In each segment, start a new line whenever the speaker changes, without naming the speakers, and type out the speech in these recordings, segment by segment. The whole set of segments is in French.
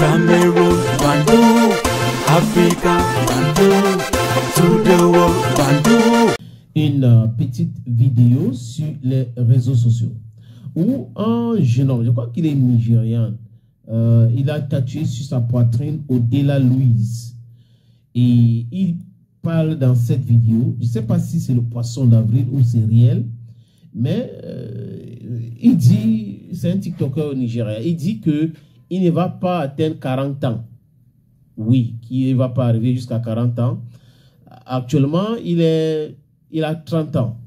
Cameroon, Bandung, Africa, Bandung, to the world, Bandung.
Une petite vidéo sur les réseaux sociaux où un jeune homme, je crois qu'il est nigérian, il a tatoué sur sa poitrine Odela Louise. Et il parle dans cette vidéo, je ne sais pas si c'est le poisson d'avril ou c'est réel, mais il dit, c'est un TikToker au Nigeria, il dit que il ne va pas atteindre 40 ans. Oui, qu'il ne va pas arriver jusqu'à 40 ans. Actuellement, il a 30 ans.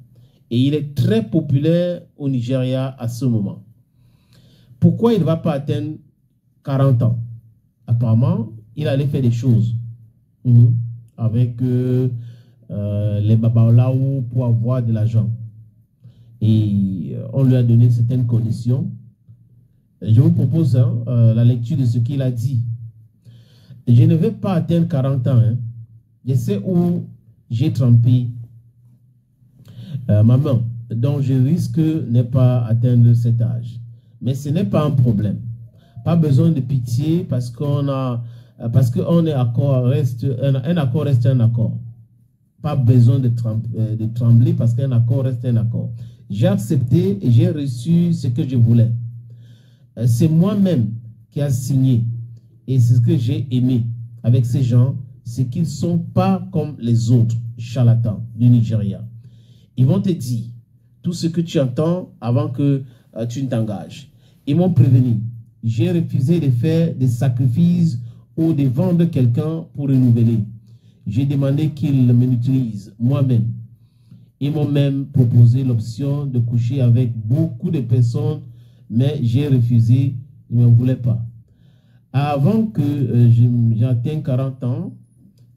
Et il est très populaire au Nigeria à ce moment. Pourquoi il ne va pas atteindre 40 ans? Apparemment, il allait faire des choses avec les babalaou pour avoir de l'argent. Et on lui a donné certaines conditions. Je vous propose la lecture de ce qu'il a dit. Je ne vais pas atteindre 40 ans. Je sais où j'ai trempé ma main. Donc je risque de ne pas atteindre cet âge. Mais ce n'est pas un problème. Pas besoin de pitié parce qu'on est accord, un accord reste un accord. Pas besoin de trembler parce qu'un accord reste un accord. J'ai accepté et j'ai reçu ce que je voulais. C'est moi-même qui a signé. Et c'est ce que j'ai aimé avec ces gens, c'est qu'ils ne sont pas comme les autres charlatans du Nigeria. Ils vont te dire tout ce que tu entends avant que tu ne t'engages. Ils m'ont prévenu. J'ai refusé de faire des sacrifices ou de vendre quelqu'un pour renouveler. J'ai demandé qu'ils m'utilisent moi-même. Ils m'ont même proposé l'option de coucher avec beaucoup de personnes, mais j'ai refusé, ils ne voulaient pas. Avant que j'atteigne 40 ans,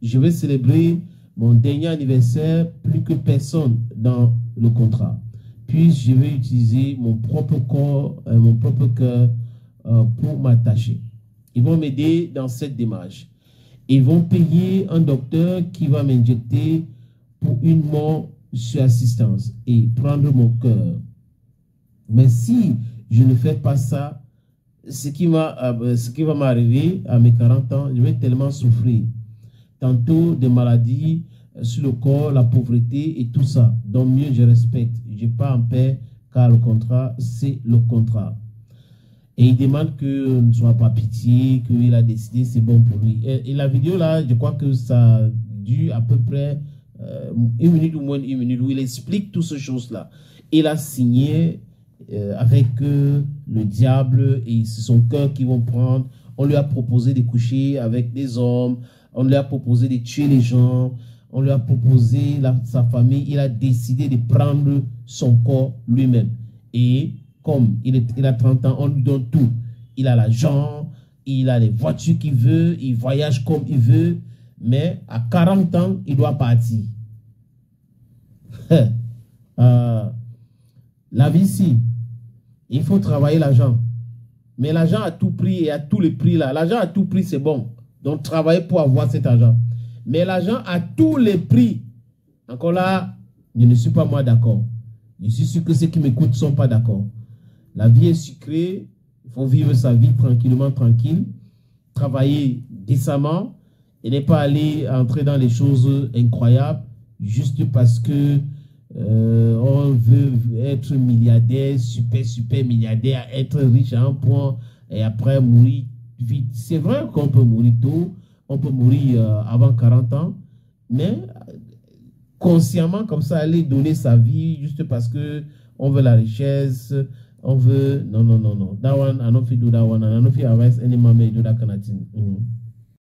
je vais célébrer mon dernier anniversaire plus que personne dans le contrat. Puis je vais utiliser mon propre corps, mon propre cœur pour m'attacher. Ils vont m'aider dans cette démarche. Ils vont payer un docteur qui va m'injecter pour une mort sur assistance et prendre mon cœur. Mais si je ne fais pas ça, ce qui va m'arriver à mes 40 ans, je vais tellement souffrir. Tantôt des maladies sur le corps, la pauvreté et tout ça. Donc mieux je respecte. Je n'ai pas en paix car le contrat, c'est le contrat. Et il demande que ne soit pas pitié, qu'il a décidé, c'est bon pour lui. Et la vidéo là, je crois que ça dure à peu près 1 minute ou moins d'1 minute où il explique toutes ces choses-là. Il a signé avec le diable et c'est son cœur qu'ils vont prendre. On lui a proposé de coucher avec des hommes. On lui a proposé de tuer les gens. On lui a proposé sa famille. Il a décidé de prendre son corps lui-même. Et comme il a 30 ans, on lui donne tout. Il a l'argent, il a les voitures qu'il veut, il voyage comme il veut. Mais à 40 ans, il doit partir. La vie ici, il faut travailler l'argent. Mais l'argent à tout prix et à tous les prix là. L'argent à tout prix, c'est bon. Donc, travailler pour avoir cet argent. Mais l'argent à tous les prix, encore là, je ne suis pas moi d'accord. Je suis sûr que ceux qui m'écoutent ne sont pas d'accord. La vie est sucrée. Il faut vivre sa vie tranquillement, tranquille. Travailler décemment et ne pas aller entrer dans les choses incroyables juste parce que on veut être milliardaire, super milliardaire, être riche à un point et après mourir vite. C'est vrai qu'on peut mourir tôt, on peut mourir avant 40 ans, mais consciemment comme ça, aller donner sa vie juste parce que on veut la richesse, on veut... Non. That one, I don't feel do that one, and I don't feel advise any mama do that kind of thing.